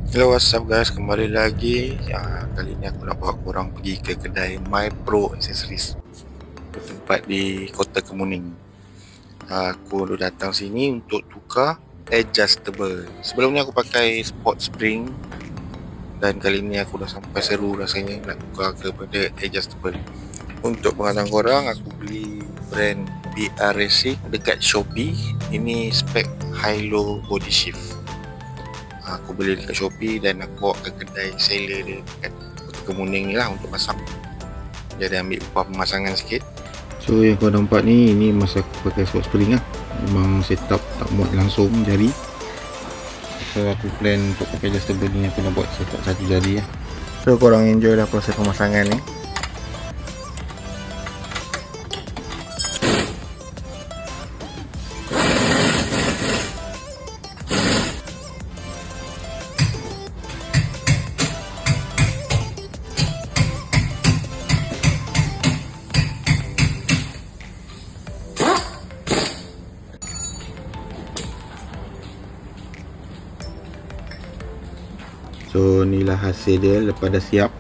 Hello, what's up guys, kembali lagi. Kali ni aku nak bawa korang pergi ke kedai My Pro Accessories, bertempat di Kota Kemuning. Aku datang sini untuk tukar adjustable. Sebelum ni aku pakai Sport Spring, dan kali ni aku dah sampai seru rasanya nak tukar kepada adjustable. Untuk pengetahuan korang, aku beli brand BR Racing dekat Shopee. Ini spek high-low body shift. Aku beli dekat Shopee dan aku bawa ke kedai seller dia dekat Kota Kemuning ni lah untuk pasang. Dia ada ambil upah pemasangan sikit. So yang kau nampak ni, ini masa aku pakai Sport Spring lah. Memang setup tak muat langsung jari. So aku plan untuk pakai adjustable ni, aku nak buat setup satu jari lah. So korang enjoy lah proses pemasangan ni. So inilah hasil dia lepas dah siap.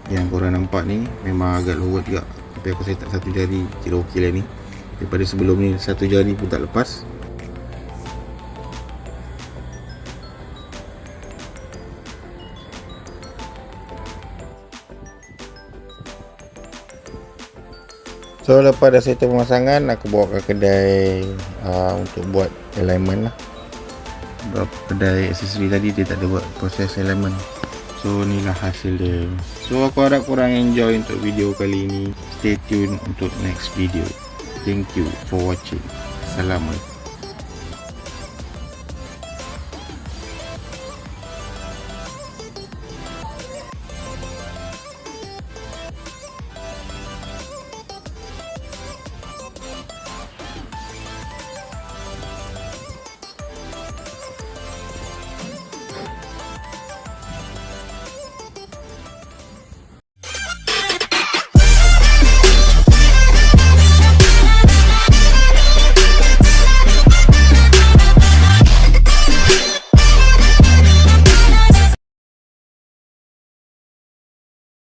Yang korang nampak ni memang agak lowot juga, tapi aku set up satu jari kira okey lah ni. Daripada sebelum ni satu jari pun tak lepas. So lepas dah settle pemasangan, aku bawa ke kedai untuk buat alignment lah. Sebab kedai aksesori tadi dia tak ada buat proses alignment. So inilah hasil dia. So aku harap korang enjoy untuk video kali ini. Stay tune untuk next video. Thank you for watching. Assalamualaikum.